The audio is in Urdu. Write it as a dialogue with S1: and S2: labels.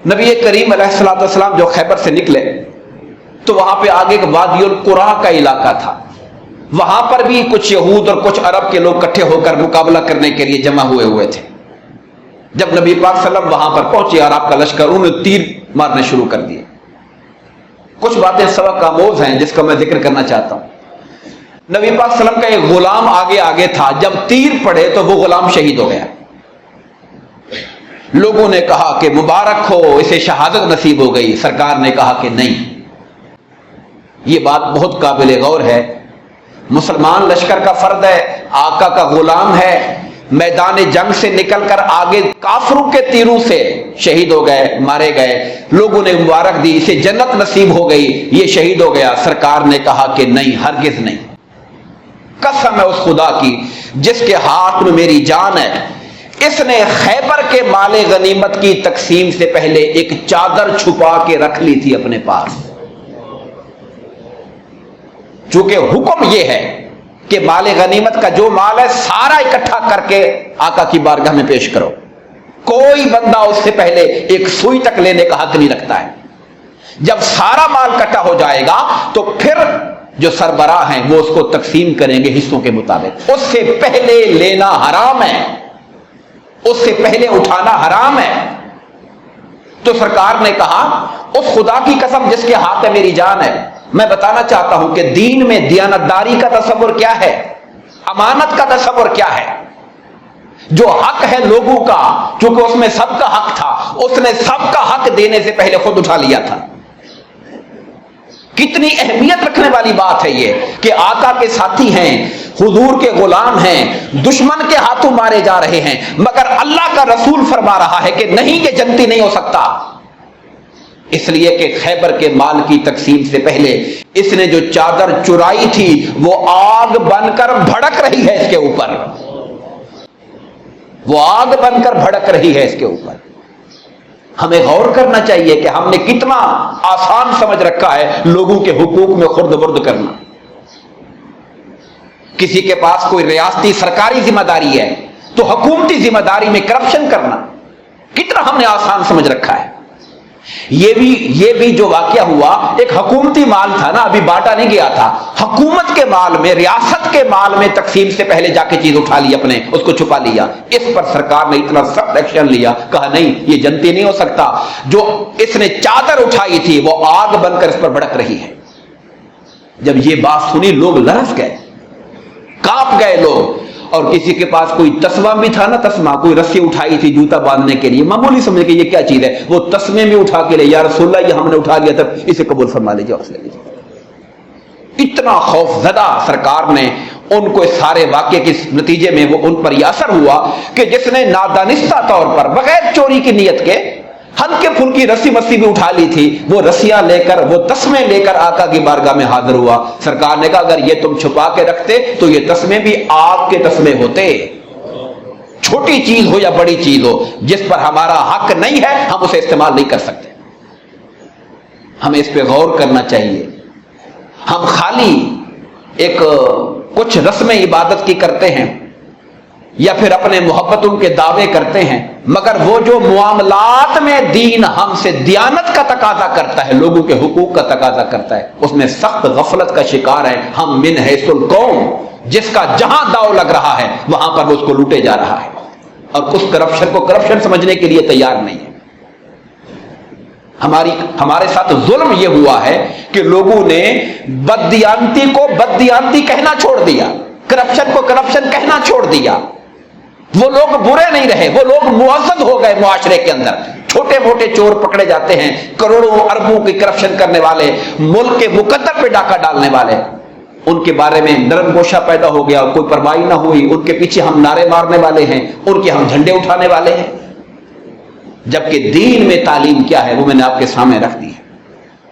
S1: نبی کریم علیہ الصلوۃ والسلام جو خیبر سے نکلے تو وہاں پہ آگے ایک وادی القرا کا علاقہ تھا، وہاں پر بھی کچھ یہود اور کچھ عرب کے لوگ اکٹھے ہو کر مقابلہ کرنے کے لیے جمع ہوئے تھے۔ جب نبی پاک صلی اللہ علیہ وسلم وہاں پر پہنچے اور آپ کا لشکر، انہوں نے تیر مارنے شروع کر دیے۔ کچھ باتیں سبق آموز ہیں جس کا میں ذکر کرنا چاہتا ہوں۔ نبی پاک صلی اللہ علیہ وسلم کا ایک غلام آگے تھا، جب تیر پڑے تو وہ غلام شہید ہو گیا۔ لوگوں نے کہا کہ مبارک ہو، اسے شہادت نصیب ہو گئی۔ سرکار نے کہا کہ نہیں، یہ بات بہت قابل غور ہے۔ مسلمان لشکر کا فرد ہے، آقا کا غلام ہے، میدان جنگ سے نکل کر آگے کافروں کے تیروں سے شہید ہو گئے، مارے گئے۔ لوگوں نے مبارک دی، اسے جنت نصیب ہو گئی، یہ شہید ہو گیا۔ سرکار نے کہا کہ نہیں، ہرگز نہیں، قسم ہے اس خدا کی جس کے ہاتھ میں میری جان ہے، اس نے خیبر کے مال غنیمت کی تقسیم سے پہلے ایک چادر چھپا کے رکھ لی تھی اپنے پاس۔ چونکہ حکم یہ ہے کہ مال غنیمت کا جو مال ہے سارا اکٹھا کر کے آقا کی بارگاہ میں پیش کرو، کوئی بندہ اس سے پہلے ایک سوئی تک لینے کا حق نہیں رکھتا ہے۔ جب سارا مال اکٹھا ہو جائے گا تو پھر جو سربراہ ہیں وہ اس کو تقسیم کریں گے حصوں کے مطابق۔ اس سے پہلے لینا حرام ہے، اس سے پہلے اٹھانا حرام ہے۔ تو سرکار نے کہا اس خدا کی قسم جس کے ہاتھ میں میری جان ہے، میں بتانا چاہتا ہوں کہ دین میں دیانتداری کا تصور کیا ہے، امانت کا تصور کیا ہے۔ جو حق ہے لوگوں کا، چونکہ اس میں سب کا حق تھا، اس نے سب کا حق دینے سے پہلے خود اٹھا لیا تھا۔ کتنی اہمیت رکھنے والی بات ہے یہ کہ آقا کے ساتھی ہیں، حضور کے غلام ہیں، دشمن کے ہاتھوں مارے جا رہے ہیں، مگر اللہ کا رسول فرما رہا ہے کہ نہیں، یہ جنتی نہیں ہو سکتا۔ اس لیے کہ خیبر کے مال کی تقسیم سے پہلے اس نے جو چادر چرائی تھی وہ آگ بن کر بھڑک رہی ہے اس کے اوپر، وہ آگ بن کر بھڑک رہی ہے اس کے اوپر۔ ہمیں غور کرنا چاہیے کہ ہم نے کتنا آسان سمجھ رکھا ہے لوگوں کے حقوق میں خرد برد کرنا۔ کسی کے پاس کوئی ریاستی سرکاری ذمہ داری ہے تو حکومتی ذمہ داری میں کرپشن کرنا کتنا ہم نے آسان سمجھ رکھا ہے۔ یہ بھی جو واقعہ ہوا ایک حکومتی مال تھا نا، ابھی بانٹا نہیں گیا تھا، حکومت کے مال میں، ریاست کے مال میں تقسیم سے پہلے جا کے چیز اٹھا لی، اپنے اس کو چھپا لیا۔ اس پر سرکار نے اتنا سخت ایکشن لیا، کہا نہیں، یہ جنتی نہیں ہو سکتا۔ جو اس نے چادر اٹھائی تھی وہ آگ بن کر اس پر بھڑک رہی ہے۔ جب یہ بات سنی لوگ لرز گئے، کانپ گئے لوگ۔ اور کسی کے پاس کوئی تسمہ بھی تھا نا، تسمہ، کوئی رسی اٹھائی تھی جوتا باندھنے کے لیے، معمولی سمجھ کے یہ کیا چیز ہے، وہ تسمے میں اٹھا کے لے، یا رسول اللہ یہ ہم نے اٹھا لیا تھا، اسے قبول فرما لیجیے اور لے لیجیے۔ اتنا خوف زدہ سرکار نے ان کو اس سارے واقعے کے نتیجے میں وہ ان پر یہ اثر ہوا کہ جس نے نادانستہ طور پر بغیر چوری کی نیت کے ہلکے پھلکی رسی مسی بھی اٹھا لی تھی، وہ رسیاں لے کر، وہ تسمے لے کر آقا کی بارگاہ میں حاضر ہوا۔ سرکار نے کہا اگر یہ تم چھپا کے رکھتے تو یہ تسمے بھی آگ کے تسمے ہوتے، چھوٹی چیز ہو یا بڑی چیز ہو، جس پر ہمارا حق نہیں ہے ہم اسے استعمال نہیں کر سکتے۔ ہمیں اس پہ غور کرنا چاہیے۔ ہم خالی ایک کچھ رسم عبادت کی کرتے ہیں یا پھر اپنے محبتوں کے دعوے کرتے ہیں، مگر وہ جو معاملات میں دین ہم سے دیانت کا تقاضا کرتا ہے، لوگوں کے حقوق کا تقاضا کرتا ہے، اس میں سخت غفلت کا شکار ہے ہم من حیث القوم۔ جس کا جہاں داؤ لگ رہا ہے وہاں پر وہ اس کو لوٹے جا رہا ہے، اور اس کرپشن کو کرپشن سمجھنے کے لیے تیار نہیں ہے۔ ہمارے ساتھ ظلم یہ ہوا ہے کہ لوگوں نے بددیانتی کو بددیانتی کہنا چھوڑ دیا، کرپشن کو کرپشن کہنا چھوڑ دیا۔ وہ لوگ برے نہیں رہے، وہ لوگ معزز ہو گئے معاشرے کے اندر۔ چھوٹے موٹے چور پکڑے جاتے ہیں، کروڑوں اربوں کی کرپشن کرنے والے، ملک کے مقدر پہ ڈاکہ ڈالنے والے، ان کے بارے میں نرم گوشہ پیدا ہو گیا، کوئی پرواہ نہ ہوئی، ان کے پیچھے ہم نعرے مارنے والے ہیں، ان کے ہم جھنڈے اٹھانے والے ہیں۔ جبکہ دین میں تعلیم کیا ہے وہ میں نے آپ کے سامنے رکھ دی ہے۔